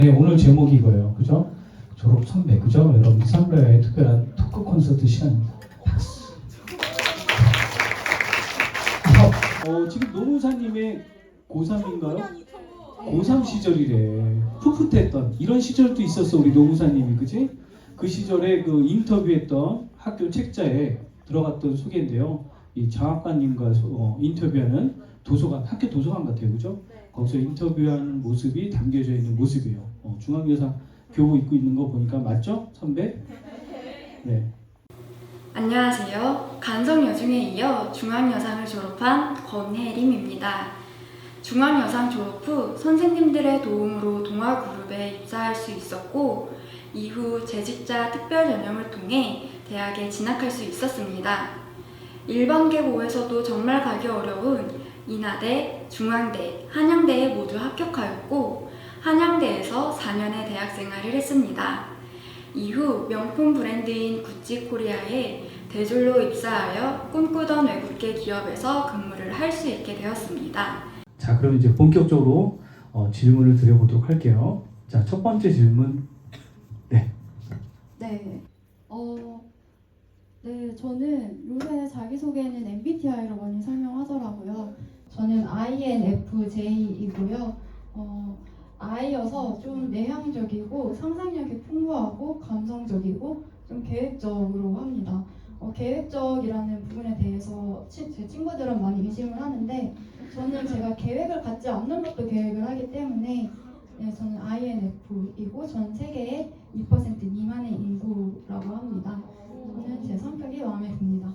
네, 오늘 제목이 이거예요. 그죠? 졸업 선배. 그죠? 여러분 선배와의 특별한 토크 콘서트 시간입니다. 박수. 지금 노무사님의 고3인가요? 고3 시절이래. 풋풋했던 이런 시절도 있었어 우리 노무사님이. 그지? 그 시절에 그 인터뷰했던 학교 책자에 들어갔던 소개인데요. 이 장학관님과 인터뷰하는 도서관, 학교 도서관 같아요. 그죠? 거기서 인터뷰하는 모습이 담겨져 있는 모습이에요. 중앙여사 교복 입고 있는 거 보니까 맞죠? 선배? 네. 안녕하세요. 간성여중에 이어 중앙여상을 졸업한 권혜림입니다. 중앙여상 졸업 후 선생님들의 도움으로 동아그룹에 입사할 수 있었고 이후 재직자 특별 전형을 통해 대학에 진학할 수 있었습니다. 일반계고에서도 정말 가기 어려운 인하대, 중앙대, 한양대에 모두 합격하였고 한양대에서 4년의 대학생활을 했습니다. 이후 명품 브랜드인 구찌코리아에 대졸로 입사하여 꿈꾸던 외국계 기업에서 근무를 할 수 있게 되었습니다. 자, 그럼 이제 본격적으로 질문을 드려보도록 할게요. 자, 첫 번째 질문. 네. 네, 저는 요새 자기소개는 MBTI로 많이 설명하더라고요. 저는 INFJ이고요. I여서 좀 내향적이고 상상력이 풍부하고 감성적이고 좀 계획적으로 합니다. 계획적이라는 부분에 대해서 제 친구들은 많이 의심을 하는데 저는 제가 계획을 갖지 않는 것도 계획을 하기 때문에 네, 저는 INF이고 전 세계의 2% 미만의 인구라고 합니다. 저는 제 성격이 마음에 듭니다.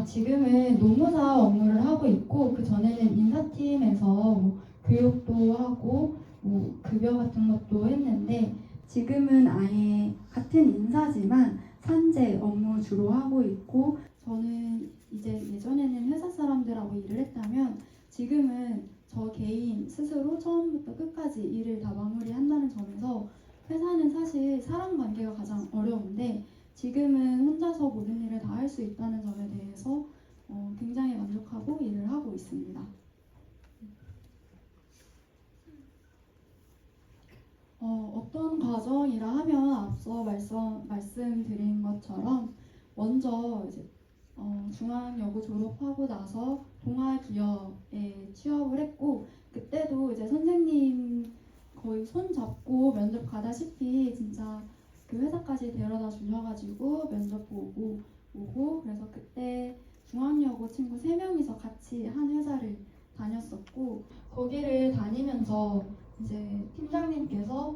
지금은 노무사 업무를 하고 있고 그 전에는 인사팀에서 교육도 하고 급여 같은 것도 했는데 지금은 아예 같은 인사지만 산재 업무 주로 하고 있고 저는 이제 예전에는 회사 사람들하고 일을 했다면 지금은 저 개인 스스로 처음부터 끝까지 일을 다 마무리한다는 점에서 회사는 사실 사람 관계가 가장 어려운데 지금은 혼자서 모든 일을 다 할 수 있다는 점에 대해서 굉장히 만족하고 일을 하고 있습니다. 어떤 과정이라 하면 앞서 말씀드린 것처럼 먼저 이제 중앙여고 졸업하고 나서 동아기업에 취업을 했고 그때도 이제 선생님 거의 손 잡고 면접 가다시피 진짜 그 회사까지 데려다 주셔가지고 면접 보고 오고 그래서 그때 중앙여고 친구 3명이서 같이 한 회사를 다녔었고 거기를 다니면서 이제 팀장님께서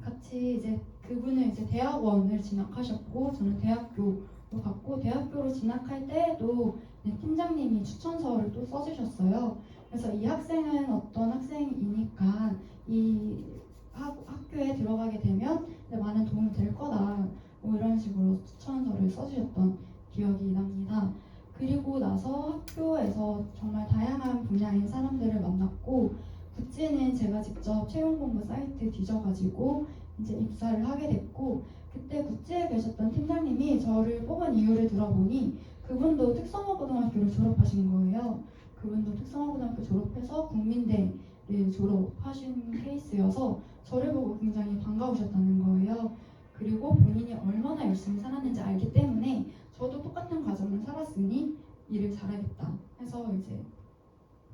같이 이제 그분은 이제 대학원을 진학하셨고 저는 대학교로 갔고 대학교로 진학할 때에도 팀장님이 추천서를 또 써주셨어요. 그래서 이 학생은 어떤 학생이니까 이 학교에 들어가게 되면 많은 도움이 될 거다 이런 식으로 추천서를 써주셨던 기억이 납니다. 그리고 나서 학교에서 정말 다양한 분야의 사람들을 만났고 구찌는 제가 직접 채용 공고 사이트 뒤져가지고 이제 입사를 하게 됐고 그때 구찌에 계셨던 팀장님이 저를 뽑은 이유를 들어보니 그분도 특성화고등학교를 졸업하신 거예요. 그분도 특성화고등학교 졸업해서 국민대를 졸업하신 케이스여서 저를 보고 굉장히 반가우셨다는 거예요. 그리고 본인이 얼마나 열심히 살았는지 알기 때문에 저도 똑같은 과정을 살았으니 일을 잘하겠다 해서 이제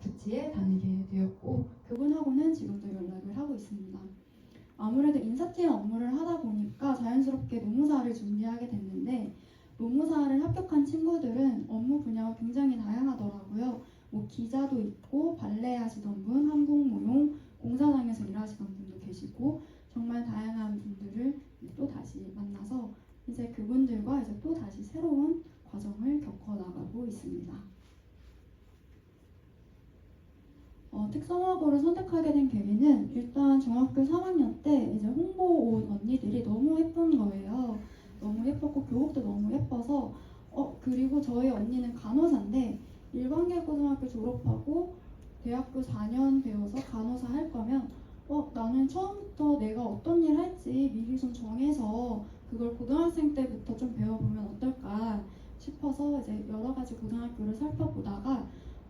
구찌에 다니게 되었고 그분하고는 지금도 연락을 하고 있습니다. 아무래도 인사팀 업무를 하다 보니까 자연스럽게 노무사를 준비하게 됐는데 노무사를 합격한 친구들은 업무 분야가 굉장히 다양하더라고요. 기자도 있고 발레 하시던 분, 항공모용, 공사장에서 일하시던 분도 계시고 정말 다양한 분들을 또 다시 만나서 이제 그분들과 이제 또 다시 새로운 과정을 겪어 나가고 있습니다. 특성화고를 선택하게 된 계기는 일단 중학교 3학년 때 이제 홍보 온 언니들이 너무 예쁜 거예요. 너무 예뻤고 교복도 너무 예뻐서 그리고 저희 언니는 간호사인데 일반계고등학교 졸업하고 대학교 4년 배워서 간호사 할 거면 나는 처음부터 내가 어떤 일 할지 미리 좀 정해서 그걸 고등학생 때부터 좀 배워보면 어떨까 싶어서 이제 여러 가지 고등학교를 살펴보다가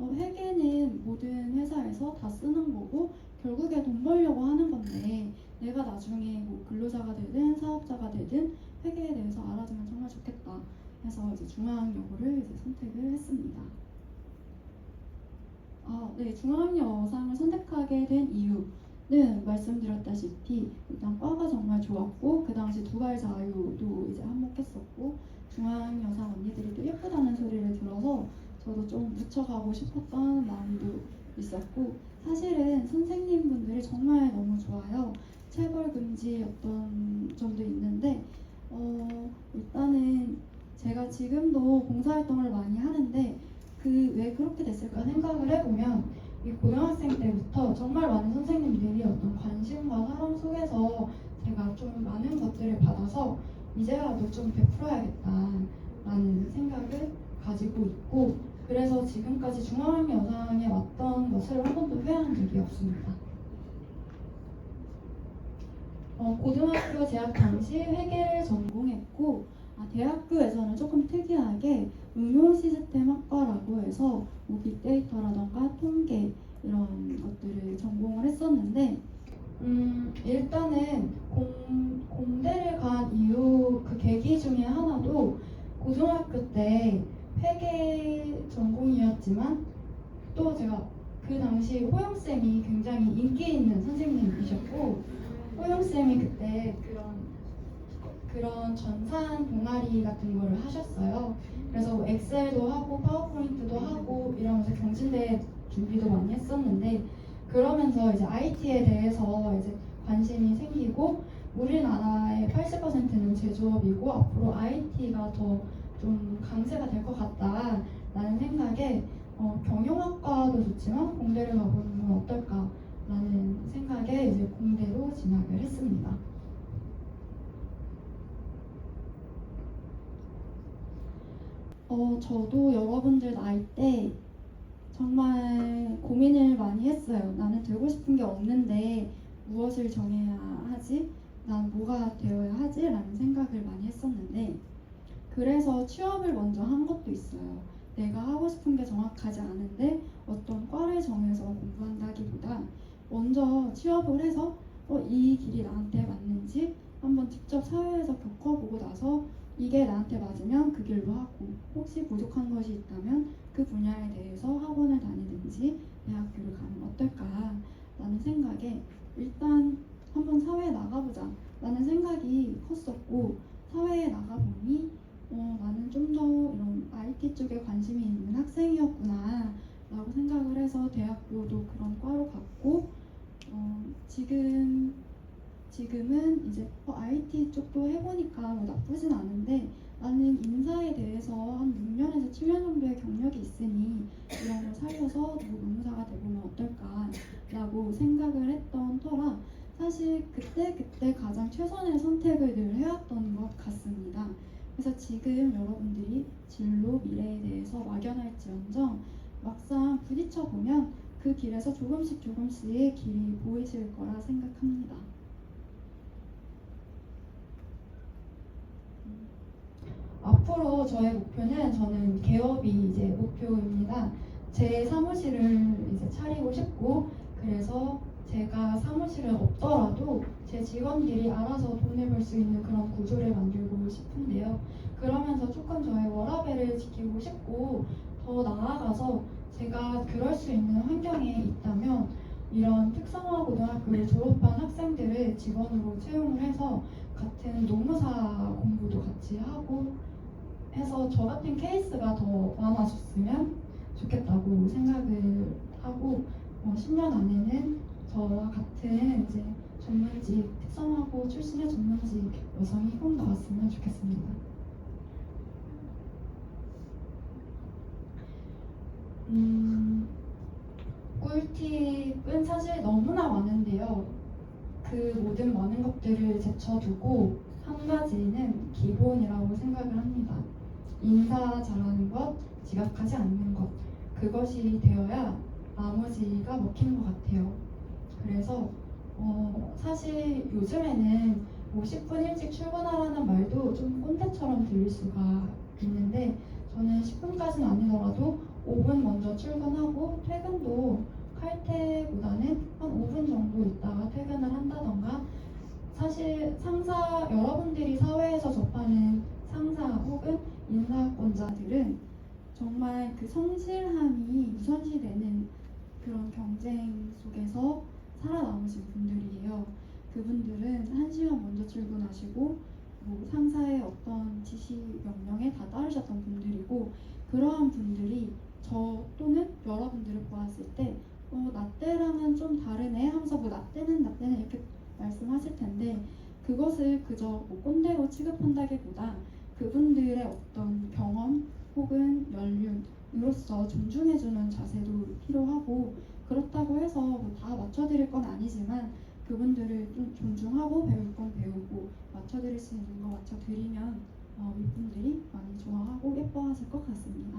회계는 모든 회사에서 다 쓰는 거고 결국에 돈 벌려고 하는 건데 내가 나중에 뭐 근로자가 되든 사업자가 되든 회계에 대해서 알아주면 정말 좋겠다 해서 이제 중앙여고를 이제 선택을 했습니다. 네, 중앙여상을 선택하게 된 이유는 말씀드렸다시피 일단 과가 정말 좋았고 그 당시 두발 자유도 이제 한몫했었고 중앙여상 언니들이 또 예쁘다는 소리를 들어서 저도 좀 묻혀가고 싶었던 마음도 있었고 사실은 선생님분들이 정말 너무 좋아요. 체벌금지였던 점도 있는데 일단은 제가 지금도 봉사활동을 많이 하는데 왜 그렇게 됐을까 생각을 해보면 이 고등학생 때부터 정말 많은 선생님들이 어떤 관심과 사랑 속에서 제가 좀 많은 것들을 받아서 이제라도 좀 베풀어야겠다라는 생각을 가지고 있고 그래서 지금까지 중앙여상에 왔던 것을 한 번도 후회한 적이 없습니다. 고등학교 재학 당시 회계를 전공했고 대학교에서는 조금 특이하게 응용 시스템 학과라고 해서 뭐 빅데이터라던가 통계 이런 것들을 전공을 했었는데 일단은 공대를 간 이유 그 계기 중에 하나도 고등학교 때 회계 전공이었지만 또 제가 그 당시 호영쌤이 굉장히 인기 있는 선생님이셨고 호영쌤이 그때 그런 전산 동아리 같은 거를 하셨어요. 그래서 뭐 엑셀도 하고 파워포인트도 하고 이러면서 경진대 준비도 많이 했었는데 그러면서 이제 IT에 대해서 이제 관심이 생기고 우리나라의 80%는 제조업이고 앞으로 IT가 더 좀 강세가 될 것 같다라는 생각에 경영학과도 좋지만 공대를 가보는 건 어떨까라는 생각에 이제 공대로 진학을 했습니다. 저도 여러분들 나이 때 정말 고민을 많이 했어요. 나는 되고 싶은 게 없는데 무엇을 정해야 하지? 난 뭐가 되어야 하지? 라는 생각을 많이 했었는데 그래서 취업을 먼저 한 것도 있어요. 내가 하고 싶은 게 정확하지 않은데 어떤 과를 정해서 공부한다기보다 먼저 취업을 해서 이 길이 나한테 맞는지 한번 직접 사회에서 겪어보고 나서 이게 나한테 맞으면 그 길로 하고 혹시 부족한 것이 있다면 그 분야에 대해서 학원을 다니든지 대학교를 가면 어떨까라는 생각에 일단 한번 사회에 나가보자 라는 생각이 컸었고 사회에 나가보니 나는 좀 더 이런 IT 쪽에 관심이 있는 학생이었구나 라고 생각을 해서 대학교도 그런 과로 갔고 지금은 이제 IT 쪽도 해보니까 뭐 나쁘진 않은데 나는 인사에 대해서 한 6년에서 7년 정도의 경력이 있으니 이런 걸 살려서 노무사가 되보면 어떨까라고 생각을 했던 터라 사실 그때 가장 최선의 선택을 늘 해왔던 것 같습니다. 그래서 지금 여러분들이 진로 미래에 대해서 막연할지언정 막상 부딪혀 보면 그 길에서 조금씩 길이 보이실 거라 생각합니다. 앞으로 저의 목표는 저는 개업이 이제 목표입니다. 제 사무실을 이제 차리고 싶고 그래서 제가 사무실은 없더라도 제 직원들이 알아서 돈을 벌 수 있는 그런 구조를 만들고 싶은데요. 그러면서 조금 저의 워라밸을 지키고 싶고 더 나아가서 제가 그럴 수 있는 환경에 있다면 이런 특성화 고등학교를 졸업한 학생들을 직원으로 채용을 해서 같은 노무사 공부도 같이 하고 해서 저 같은 케이스가 더 많아졌으면 좋겠다고 생각을 하고 10년 안에는 저와 같은 이제 전문직 특성화고 출신의 전문직 여성이 꼭 나왔으면 좋겠습니다. 꿀팁은 사실 너무나 많은데요. 그 모든 많은 것들을 제쳐두고 한 가지는 기본이라고 생각을 합니다. 인사 잘하는 것, 지각하지 않는 것, 그것이 되어야 나머지가 먹히는 것 같아요. 그래서 사실 요즘에는 뭐 10분 일찍 출근하라는 말도 좀 꼰대처럼 들릴 수가 있는데 저는 10분까지는 아니더라도 5분 먼저 출근하고 퇴근도 칼퇴보다는 한 5분 정도 있다가 퇴근을 한다던가 사실 상사 여러분들이 사회에서 접하는 상사 혹은 인사권자들은 정말 그 성실함이 우선시되는 그런 경쟁 속에서 살아남으신 분들이에요. 그분들은 1시간 먼저 출근하시고 뭐 상사의 어떤 지시 명령에 다 따르셨던 분들이고 그러한 분들이 저 또는 여러분들을 보았을 때 나 때랑은 좀 다르네 하면서 뭐 나 때는 이렇게 말씀하실 텐데 그것을 그저 뭐 꼰대로 취급한다기보다 그분들의 어떤 경험 혹은 연륜으로서 존중해주는 자세도 필요하고 그렇다고 해서 뭐 다 맞춰드릴 건 아니지만 그분들을 좀 존중하고 배울 건 배우고 맞춰드릴 수 있는 거 맞춰드리면 윗분들이 많이 좋아하고 예뻐하실 것 같습니다.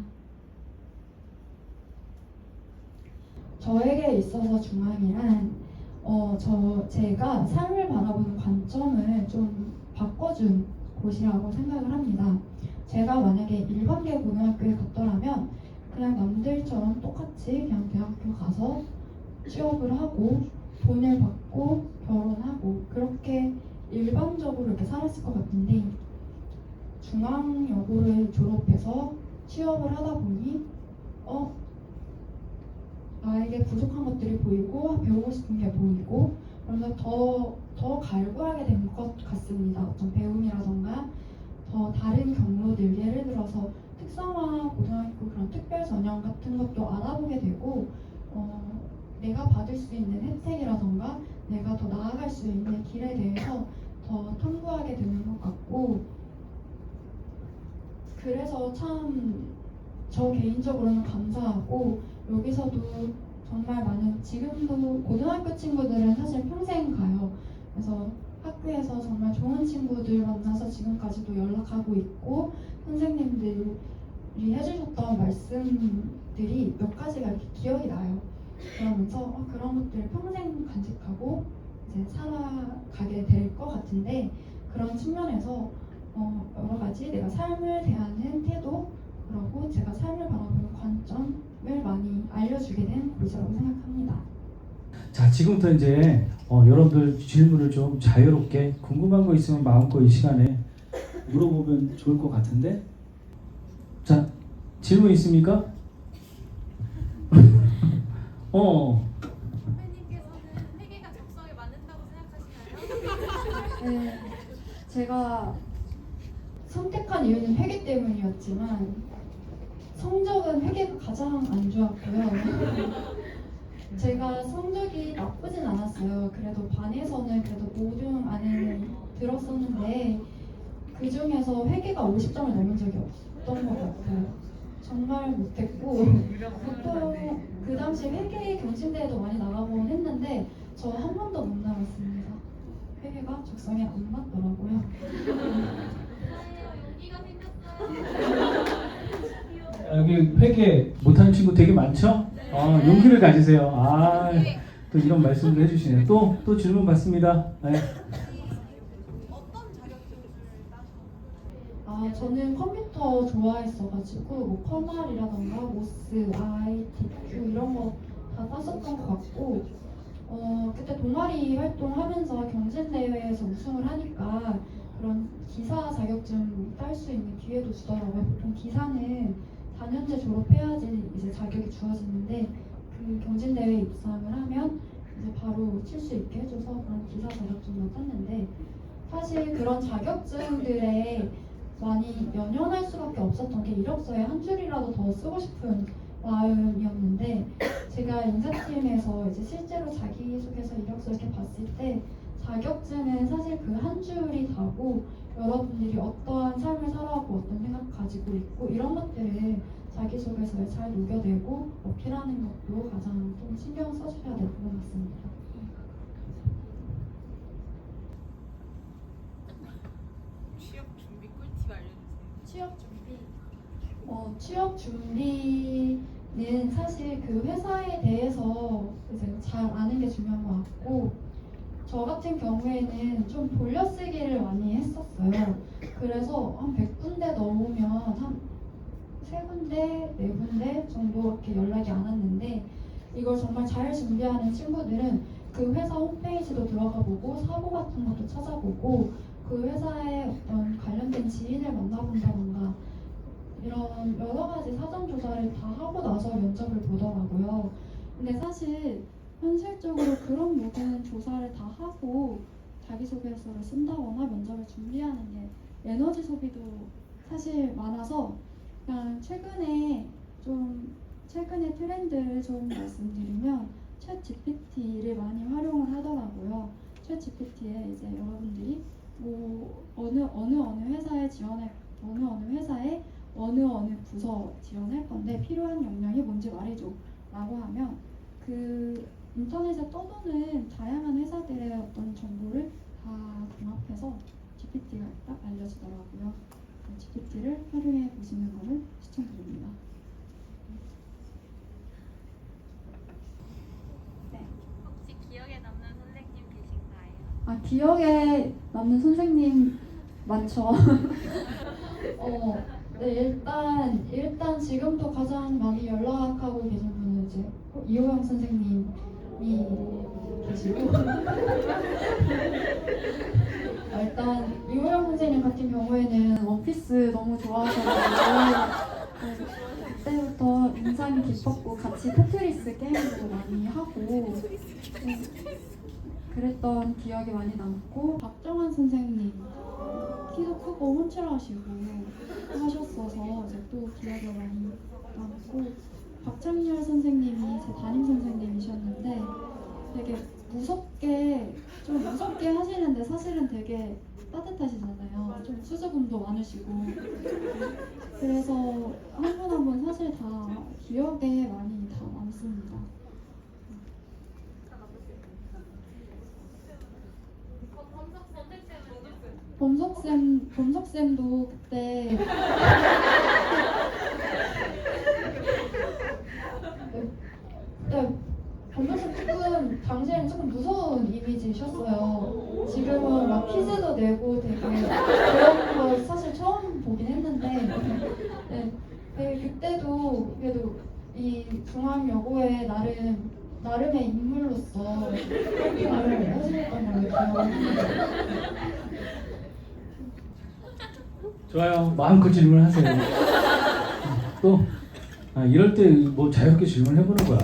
저에게 있어서 중앙이란 제가 삶을 바라보는 관점을 좀 바꿔준 곳이라고 생각을 합니다. 제가 만약에 일반계 고등학교에 갔더라면 그냥 남들처럼 똑같이 그냥 대학교 가서 취업을 하고 돈을 받고 결혼하고 그렇게 일반적으로 이렇게 살았을 것 같은데 중앙여고를 졸업해서 취업을 하다 보니 나에게 부족한 것들이 보이고 배우고 싶은 게 보이고 그러면서 더 갈구하게 된 것 같습니다. 어떤 배움이라던가 더 다른 경로들 예를 들어서 특성화 고등학교 그런 특별 전형 같은 것도 알아보게 되고 내가 받을 수 있는 혜택이라던가 내가 더 나아갈 수 있는 길에 대해서 더 탐구하게 되는 것 같고 그래서 참 저 개인적으로는 감사하고 여기서도 정말 많은 지금도 고등학교 친구들은 사실 평생 가요. 그래서 학교에서 정말 좋은 친구들 만나서 지금까지도 연락하고 있고 선생님들이 해주셨던 말씀들이 몇 가지가 이렇게 기억이 나요. 그러면서 그런 것들을 평생 간직하고 이제 살아가게 될 것 같은데 그런 측면에서 여러 가지 내가 삶을 대하는 태도 그리고 제가 삶을 바라보는 관점을 많이 알려주게 된 곳이라고 생각합니다. 자, 지금부터 이제 여러분들 질문을 좀 자유롭게 궁금한 거 있으면 마음껏 이 시간에 물어보면 좋을 것 같은데. 자, 질문 있습니까? 선배님께서는 회계가 적성에 맞는다고 생각하시나요? 네, 제가 선택한 이유는 회계 때문이었지만 성적은 회계가 가장 안 좋았고요. 제가 성적이 나쁘진 않았어요. 그래도 반에서는 그래도 5등 안에 들었었는데 그 중에서 회계가 50점을 넘은 적이 없었던 것 같아요. 정말 못했고 보통 그 당시 회계 경진대회도 많이 나가곤 했는데 저 한 번도 못 나갔습니다. 회계가 적성에 안 맞더라고요. 용기가 생겼어요. 여기 회계 못하는 친구 되게 많죠? 용기를 가지세요. 또 이런 말씀을 해주시네요. 또 질문 받습니다. 네. 어떤 자격증을 따셨나요? 저는 컴퓨터 좋아했어가지고 뭐 커말이라던가 모스, ITQ 이런 거 다 땄었던 것 같고 그때 동아리 활동하면서 경진대회에서 우승을 하니까 그런 기사 자격증 딸 수 있는 기회도 주더라고요. 보통 기사는 4년제 졸업해야지 이제 자격이 주어지는데 그 경진대회에 입상을 하면 이제 바로 칠 수 있게 해줘서 그런 기사 자격증을 땄는데 사실 그런 자격증들에 많이 연연할 수밖에 없었던 게 이력서에 한 줄이라도 더 쓰고 싶은 마음이었는데 제가 인사팀에서 이제 실제로 자기소개서 이력서 이렇게 봤을 때 자격증은 사실 그 한 줄이 다고 여러분들이 어떠한 삶을 살아왔고 어떤 생각 가지고 있고 이런 것들을 자기소개서에 잘 녹여내고 어필하는 것도 가장 좀 신경 써주셔야 될 부분 같습니다. 취업 준비 꿀팁 알려주세요. 취업 준비. 취업 준비는 사실 그 회사에 대해서 이제 잘 아는 게 중요한 것 같고, 저 같은 경우에는 좀 돌려쓰기를 많이 했었어요. 그래서 한 100군데 넣으면 한 세 군데, 네 군데 정도밖에 연락이 안 왔는데 이걸 정말 잘 준비하는 친구들은 그 회사 홈페이지도 들어가 보고 사고 같은 것도 찾아보고 그 회사의 어떤 관련된 지인을 만나본다던가 이런 여러 가지 사전 조사를 다 하고 나서 면접을 보더라고요. 근데 사실 현실적으로 그런 모든 조사를 다 하고 자기소개서를 쓴다거나 면접을 준비하는 게 에너지 소비도 사실 많아서 그냥 최근에 트렌드를 좀 말씀드리면 챗 GPT를 많이 활용을 하더라고요. 챗 GPT에 이제 여러분들이 뭐 어느 회사에 어느 부서 지원할 건데 필요한 역량이 뭔지 말해줘 라고 하면 그 인터넷에 떠도는 다양한 회사들의 어떤 정보를 다 종합해서 GPT가 딱 알려주더라고요. GPT를 활용해 보시는 것을 추천드립니다. 혹시 기억에 남는 선생님 계신가요? 기억에 남는 선생님 많죠. 네, 일단 지금도 가장 많이 연락하고 계신 분은 이제 이호영 선생님이 계시고 일단 이호영 선생님 같은 경우에는 원피스 너무 좋아하셔가지고 그때부터 인상이 깊었고 같이 테트리스 게임도 많이 하고 그랬던 기억이 많이 남고 박정환 선생님 키도 크고 훤칠하시고 하셨어서 이제 또 기억이 많이 남고 박창렬 선생님이 제 담임 선생님이셨는데 되게 무섭게 하시는데 사실은 되게 따뜻하시잖아요. 좀 수줍음도 많으시고 그래서 한 분 한 분 사실 다 기억에 많이 다 남습니다. 범석쌤도 그때 범석쌤 당시에는 조금 무서운 이미지셨어요. 지금은 막 퀴즈도 내고 되게 그런 거 사실 처음 보긴 했는데 그때도 그래도 이 중앙여고의 나름의 인물로서 활동을 하시던 걸로 기억합니다. 좋아요. 마음껏 질문하세요. 또 이럴 때 뭐 자유롭게 질문해보는 거야.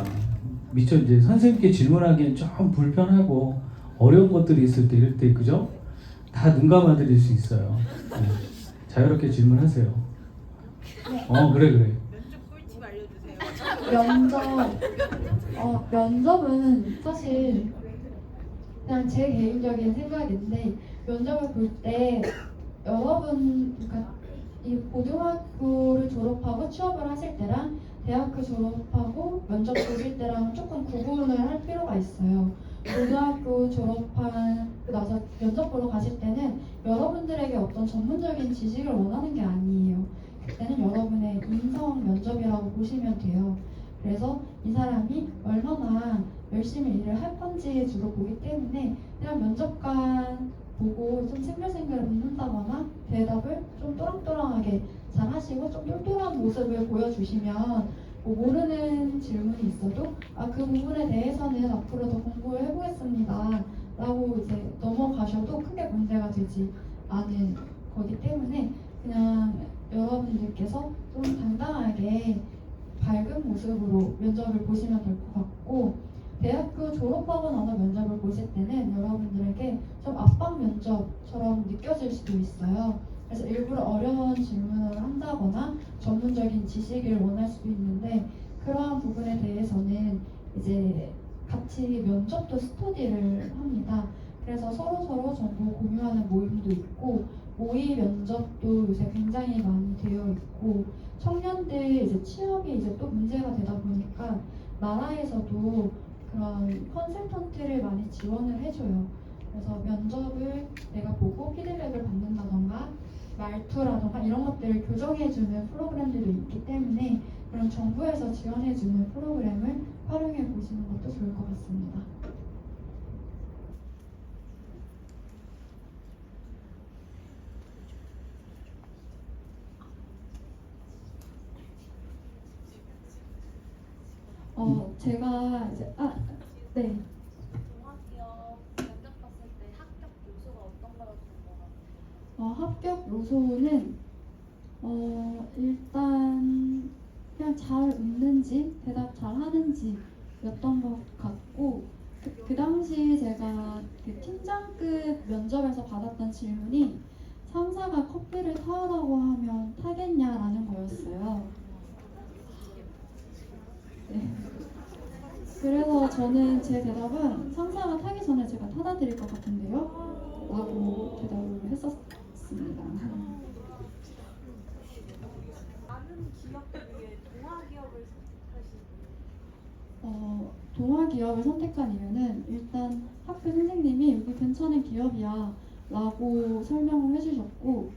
미처 이제 선생님께 질문하기엔 좀 불편하고 어려운 것들이 있을 때 이럴 때 그죠? 다 눈 감아드릴 수 있어요. 자유롭게 질문하세요. 그래. 면접 꿀팁 알려주세요. 면접은 사실 그냥 제 개인적인 생각인데 면접을 볼 때 여러분 그러니까 이 고등학교를 졸업하고 취업을 하실 때랑 대학교 졸업하고 면접 보실 때랑 조금 구분을 할 필요가 있어요. 고등학교 졸업하고 나서 면접 보러 가실 때는 여러분들에게 어떤 전문적인 지식을 원하는 게 아니에요. 그때는 여러분의 인성 면접이라고 보시면 돼요. 그래서 이 사람이 얼마나 열심히 일을 할 건지 주로 보기 때문에 그냥 면접관 보고 좀 생글생글 웃는다거나 대답을 좀 또랑또랑하게 잘 하시고 좀 똘똘한 모습을 보여주시면 뭐 모르는 질문이 있어도 그 부분에 대해서는 앞으로 더 공부를 해보겠습니다 라고 이제 넘어가셔도 크게 문제가 되지 않은 거기 때문에 그냥 여러분들께서 좀 당당하게 밝은 모습으로 면접을 보시면 될 것 같고 대학교 졸업하고 나서 면접을 보실 때는 여러분들에게 좀 압박 면접처럼 느껴질 수도 있어요. 그래서 일부러 어려운 질문을 한다거나 전문적인 지식을 원할 수도 있는데 그러한 부분에 대해서는 이제 같이 면접도 스터디를 합니다. 그래서 서로 정보 공유하는 모임도 있고 모의 면접도 요새 굉장히 많이 되어 있고 청년들 이제 취업이 이제 또 문제가 되다 보니까 나라에서도 그런 컨설턴트를 많이 지원을 해줘요. 그래서 면접을 내가 보고 피드백을 받는다던가 말투라던가 이런 것들을 교정해주는 프로그램들도 있기 때문에 그런 정부에서 지원해주는 프로그램을 활용해 보시는 것도 좋을 것 같습니다. 제가 이제 네. 동아기업 면접 봤을 때 합격 요소가 어떤 거라고 생각하세요? 합격 요소는 일단 그냥 잘 웃는지 대답 잘 하는지였던 것 같고 그 당시 제가 그 팀장급 면접에서 받았던 질문이 상사가 커피를 타라고 하면 타겠냐라는 거였어요. 네. 그래서 저는 제 대답은 상사가 타기 전에 제가 타다 드릴 것 같은데요? 라고 대답을 했었습니다. 많은 기업들 중에 동아기업을 선택하신 동아기업을 선택한 이유는 일단 학교 선생님이 여기 괜찮은 기업이야 라고 설명을 해주셨고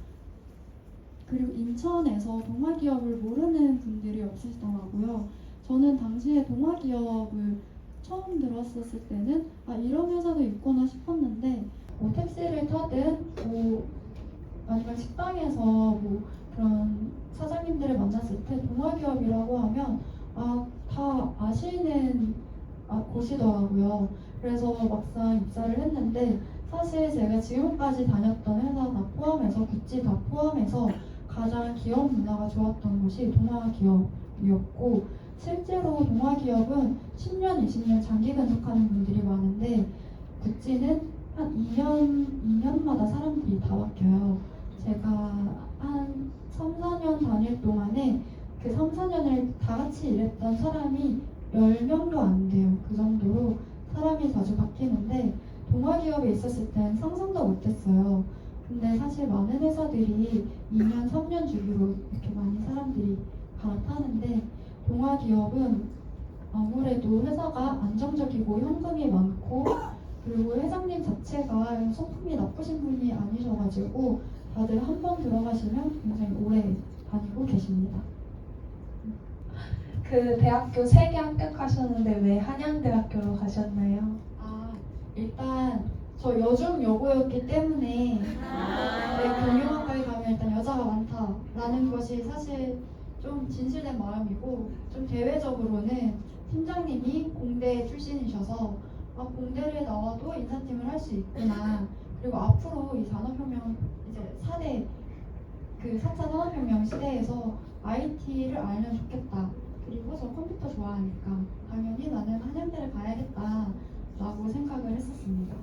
그리고 인천에서 동아기업을 모르는 분들이 없으시더라고요. 저는 당시에 동아기업을 처음 들었었을 때는 이런 회사도 있구나 싶었는데 뭐 택시를 타든 뭐 아니면 식당에서 뭐 그런 사장님들을 만났을 때 동아기업이라고 하면 다 아시는 곳이더라고요. 그래서 막상 입사를 했는데 사실 제가 지금까지 다녔던 회사 다 포함해서 구찌 다 포함해서 가장 기업 문화가 좋았던 곳이 동아기업이었고 실제로 동아기업은 10년, 20년 장기 근속하는 분들이 많은데 구찌는 한 2년마다 사람들이 다 바뀌어요. 제가 한 3, 4년 다닐 동안에 그 3, 4년을 다 같이 일했던 사람이 10명도 안 돼요. 그 정도로 사람이 자주 바뀌는데 동아기업에 있었을 땐 상상도 못했어요. 근데 사실 많은 회사들이 2년, 3년 주기로 이렇게 많이 사람들이 갈아타는데 동아기업은 아무래도 회사가 안정적이고 현금이 많고 그리고 회장님 자체가 성품이 나쁘신 분이 아니셔가지고 다들 한 번 들어가시면 굉장히 오래 다니고 계십니다. 그 대학교 3개 합격하셨는데 왜 한양대학교로 가셨나요? 일단 저 여중 여고였기 때문에 경영학과에 가면 일단 여자가 많다라는 것이 사실 좀 진실된 마음이고 좀 대외적으로는 팀장님이 공대 출신이셔서 공대를 나와도 인사팀을 할 수 있구나. 그리고 앞으로 이 산업혁명 이제 4대 그 4차 산업혁명 시대에서 IT를 알면 좋겠다. 그리고 저 컴퓨터 좋아하니까 당연히 나는 한양대를 가야겠다 라고 생각을 했었습니다.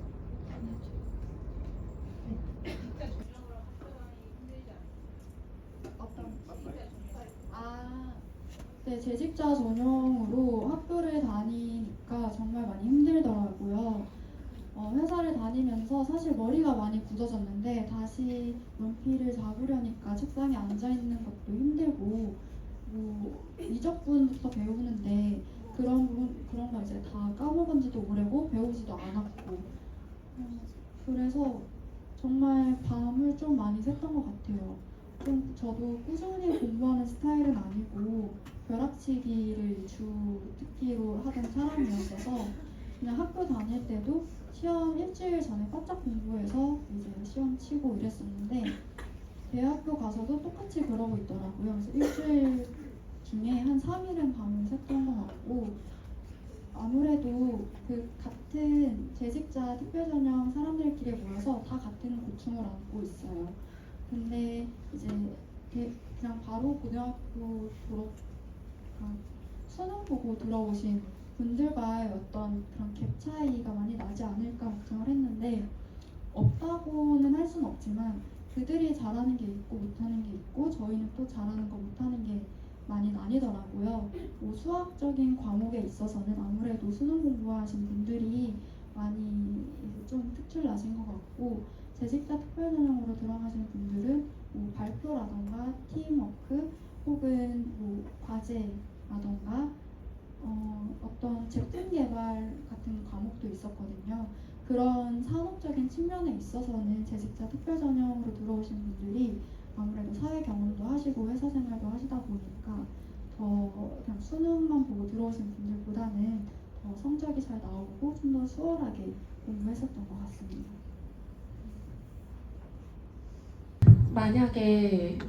네, 재직자 전용으로 학교를 다니니까 정말 많이 힘들더라고요. 회사를 다니면서 사실 머리가 많이 굳어졌는데 다시 연필을 잡으려니까 책상에 앉아 있는 것도 힘들고 뭐 미적분부터 배우는데 그런 거 이제 다 까먹은지도 오래고 배우지도 않았고 그래서 정말 밤을 좀 많이 샜던 것 같아요. 좀 저도 꾸준히 공부하는 스타일은 아니고 벼락치기를 주 특기로 하던 사람이었어서 그냥 학교 다닐 때도 시험 일주일 전에 바짝 공부해서 이제 시험 치고 이랬었는데 대학교 가서도 똑같이 그러고 있더라고요. 그래서 일주일 중에 한 3일은 밤을 샜던 것 같고 아무래도 그 같은 재직자 특별전형 사람들끼리 모여서 다 같은 고충을 안고 있어요. 근데 이제 그냥 바로 고등학교 졸업 수능 보고 들어오신 분들과의 어떤 그런 갭 차이가 많이 나지 않을까 걱정을 했는데 없다고는 할 수는 없지만 그들이 잘하는 게 있고 못하는 게 있고 저희는 또 잘하는 거 못하는 게 많이 나뉘더라고요. 뭐 수학적인 과목에 있어서는 아무래도 수능 공부하신 분들이 많이 좀 특출나신 것 같고 재직자 특별전형으로 들어가시는 분들은 뭐 발표라던가 팀워크 혹은 뭐 과제라던가 어떤 제품 개발 같은 과목도 있었거든요. 그런 산업적인 측면에 있어서는 재직자 특별전형으로 들어오신 분들이 아무래도 사회 경험도 하시고 회사 생활도 하시다 보니까 더 그냥 수능만 보고 들어오신 분들보다는 더 성적이 잘 나오고 좀 더 수월하게 공부했었던 것 같습니다. 만약에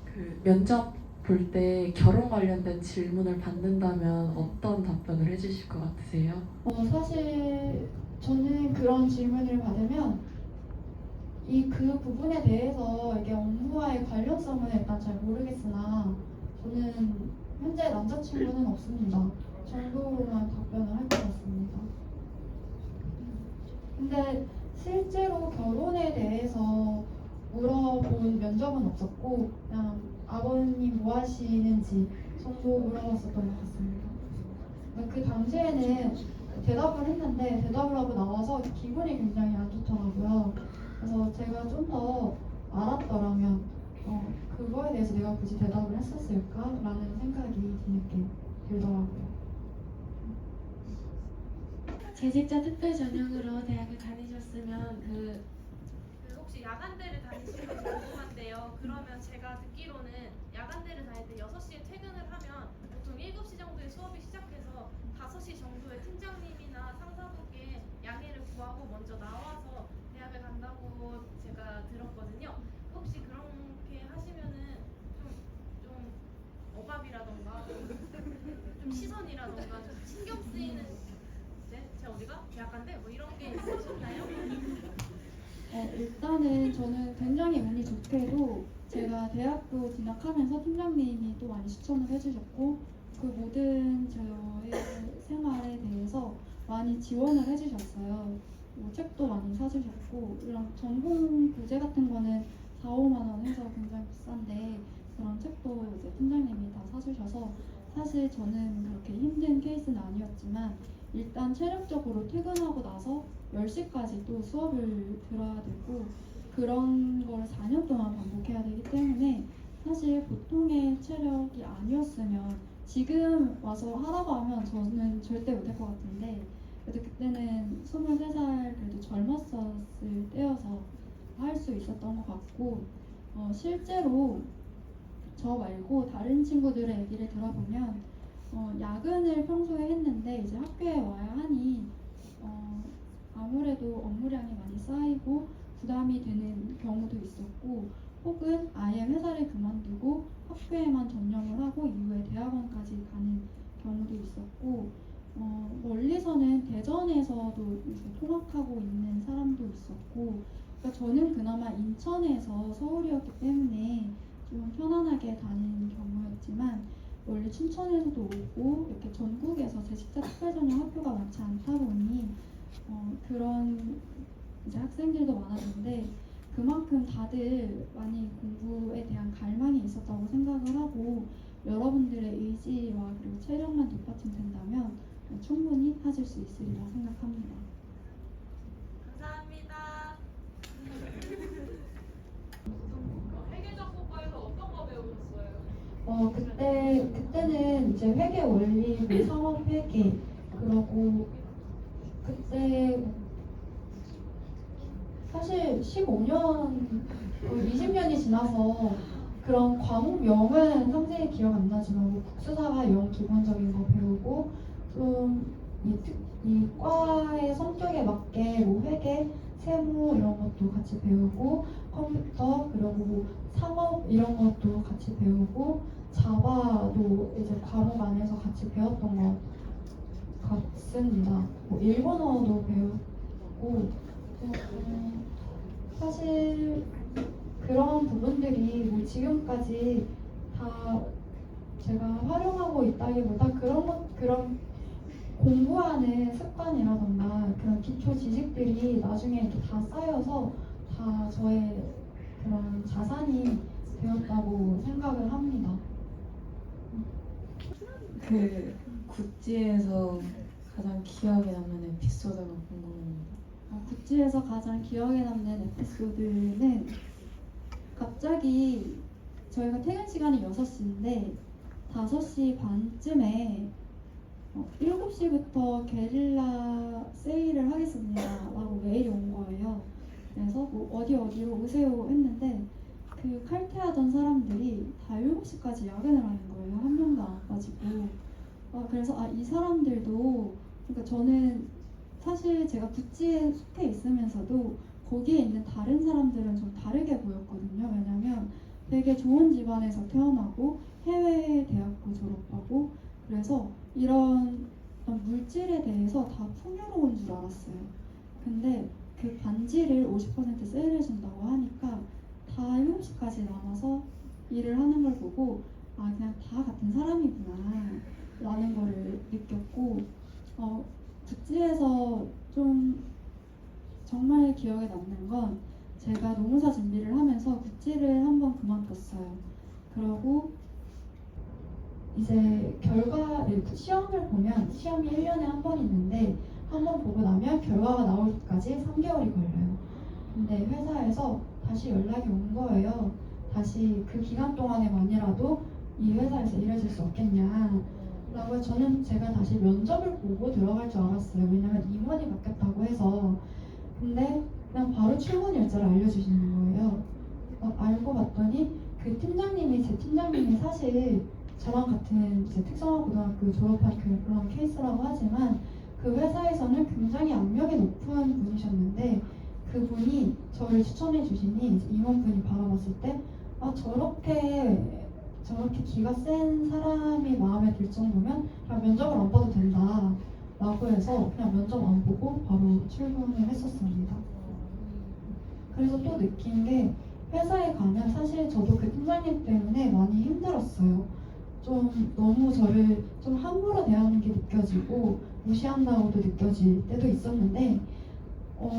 그 면접 볼 때 결혼 관련된 질문을 받는다면 어떤 답변을 해주실 것 같으세요? 사실 저는 그런 질문을 받으면 그 부분에 대해서 이게 업무와의 관련성은 일단 잘 모르겠으나 저는 현재 남자친구는 없습니다. 정도로만 답변을 할 것 같습니다. 근데 실제로 결혼에 대해서 물어본 면접은 없었고 그냥 아버님 뭐 하시는지 정도 물어봤었던 것 같습니다. 그 당시에는 대답을 했는데 대답을 하고 나와서 기분이 굉장히 안 좋더라고요. 그래서 제가 좀 더 알았더라면 그거에 대해서 내가 굳이 대답을 했었을까라는 생각이 뒤늦게 들더라고요. 재직자 특별 전형으로 대학을 다니셨으면 그 혹시 야간대를 다니시는지 궁금한데요. 그러면 제가 듣기로는 야간대를 다닐 때 6시에 퇴근을 하면 보통 7시 정도에 수업이 시작해서 5시 정도에 팀장님이나 상사분께 양해를 구하고 먼저 나와서 대학을 간다고 제가 들었거든요. 혹시 그렇게 하시면은 좀 억압이라던가 좀 시선이라던가 좀 신경 쓰이는 제 어디가? 대학간대? 뭐 이런 게 있으셨나요? 일단은 저는 굉장히 운이 좋게도 제가 대학교 진학하면서 팀장님이 또 많이 추천을 해주셨고 그 모든 저의 생활에 대해서 많이 지원을 해주셨어요. 뭐 책도 많이 사주셨고 이런 전공 교재 같은 거는 4, 5만 원 해서 굉장히 비싼데 그런 책도 이제 팀장님이 다 사주셔서 사실 저는 그렇게 힘든 케이스는 아니었지만 일단 체력적으로 퇴근하고 나서 10시까지 또 수업을 들어야 되고 그런 걸 4년 동안 반복해야 되기 때문에 사실 보통의 체력이 아니었으면 지금 와서 하라고 하면 저는 절대 못할 것 같은데 그래도 그때는 23살 그래도 젊었었을 때여서 할 수 있었던 것 같고 실제로 저 말고 다른 친구들의 얘기를 들어보면 야근을 평소에 했는데 이제 학교에 와야 하니 아무래도 업무량이 많이 쌓이고 부담이 되는 경우도 있었고 혹은 아예 회사를 그만두고 학교에만 전념을 하고 이후에 대학원까지 가는 경우도 있었고 멀리서는 대전에서도 이제 통학하고 있는 사람도 있었고 그러니까 저는 그나마 인천에서 서울이었기 때문에 좀 편안하게 다니는 경우였지만 원래 춘천에서도 오고 이렇게 전국에서 재직자 특별전형 학교가 많지 않다 보니 그런 이제 학생들도 많았는데 그만큼 다들 많이 공부에 대한 갈망이 있었다고 생각을 하고 여러분들의 의지와 그리고 체력만 뒷받침된다면 충분히 하실 수 있으리라 생각합니다. 감사합니다. 회계작곡과에서 어떤 거 배우셨어요? 그때는 이제 회계 원리, 뭐 상업 회계 그러고 그때 사실 15년, 20년이 지나서 그런 과목명은 상세히 기억 안 나지만 뭐 국수사가 영 기본적인 거 배우고 좀 이 과의 성격에 맞게 뭐 회계, 세무 이런 것도 같이 배우고 컴퓨터 그리고 뭐 상업 이런 것도 같이 배우고 자바도 이제 과목 안에서 같이 배웠던 것 같습니다. 뭐 일본어도 배우고 사실 그런 부분들이 뭐 지금까지 다 제가 활용하고 있다기보다 그런 공부하는 습관이라던가 그런 기초 지식들이 나중에 이렇게 다 쌓여서 다 저의 그런 자산이 되었다고 생각을 합니다. 그 구찌에서 가장 기억에 남는 에피소드가 궁금합니다. 구찌에서 가장 기억에 남는 에피소드는 갑자기 저희가 퇴근 시간이 6시인데 5시 반쯤에 7시부터 게릴라 세일을 하겠습니다 라고 메일이 온 거예요. 그래서 뭐 어디로 오세요 했는데 그 칼퇴하던 사람들이 다 7시까지 야근을 하는 거예요. 한 명도 안 빠지고. 그래서 이 사람들도 그러니까 저는 사실 제가 구찌에 속해 있으면서도 거기에 있는 다른 사람들은 좀 다르게 보였거든요. 왜냐면 되게 좋은 집안에서 태어나고 해외 대학도 졸업하고 그래서 이런 물질에 대해서 다 풍요로운 줄 알았어요. 근데 그 반지를 50% 세일해 준다고 하니까 다 7시까지 남아서 일을 하는 걸 보고 아 그냥 다 같은 사람이구나 라는 거를 느꼈고 국지에서 좀 정말 기억에 남는 건 제가 노무사 준비를 하면서 국지를 한번 그만뒀어요. 그러고 이제 시험을 보면 시험이 1년에 한 번 있는데 한 번 보고 나면 결과가 나올 때까지 3개월이 걸려요. 근데 회사에서 다시 연락이 온 거예요. 다시 그 기간 동안에만이라도 이 회사에서 일해줄 수 없겠냐 라고 제가 다시 면접을 보고 들어갈 줄 알았어요. 왜냐면 임원이 바뀌었다고 해서. 근데 그냥 바로 출근 일자를 알려주시는 거예요. 알고 봤더니 제 팀장님이 사실 저랑 같은 이제 특성화고등학교 졸업한 그런 케이스라고 하지만 그 회사에서는 굉장히 악명이 높은 분이셨는데 그분이 저를 추천해 주시니 임원분이 바라봤을 때 저렇게 기가 센 사람이 마음에 들 정도면 그냥 면접을 안 봐도 된다 라고 해서 그냥 면접 안 보고 바로 출근을 했었습니다. 그래서 또 느낀 게 회사에 가면 사실 저도 그 팀장님 때문에 많이 힘들었어요. 좀 너무 저를 좀 함부로 대하는 게 느껴지고 무시한다고도 느껴질 때도 있었는데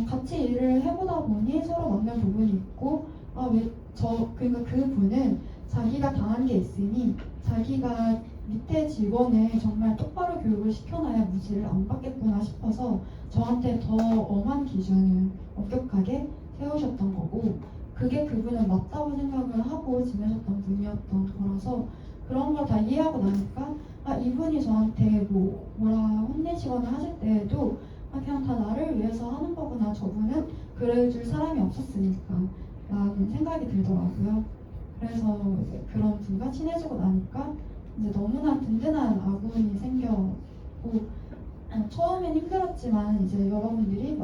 같이 일을 해보다 보니 서로 맞는 부분이 있고 그러니까 그분은 자기가 당한 게 있으니 자기가 밑에 직원을 정말 똑바로 교육을 시켜놔야 무시를 안 받겠구나 싶어서 저한테 더 엄한 기준을 엄격하게 세우셨던 거고 그게 그분은 맞다고 생각을 하고 지내셨던 분이었던 거라서 그런 걸 다 이해하고 나니까 이분이 저한테 뭐라 혼내시거나 하실 때에도 그냥 다 나를 위해서 하는 거구나 저분은 그래줄 사람이 없었으니까 라는 생각이 들더라고요. 그래서 이제 그런 분과 친해지고 나니까 이제 너무나 든든한 아군이 생겼고 처음엔 힘들었지만 이제 여러분들이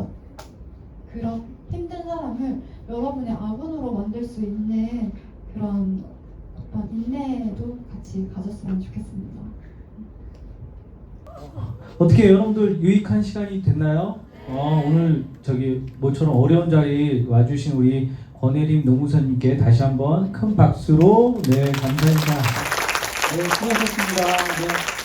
그런 힘든 사람을 여러분의 아군으로 만들 수 있는 그런 어떤 인내도 같이 가졌으면 좋겠습니다. 어떻게 여러분들 유익한 시간이 됐나요? 오늘 모처럼 어려운 자리에 와주신 우리 권혜림 노무사님께 다시 한번 큰 박수로 감사 인사. 네, 수고하셨습니다. 네.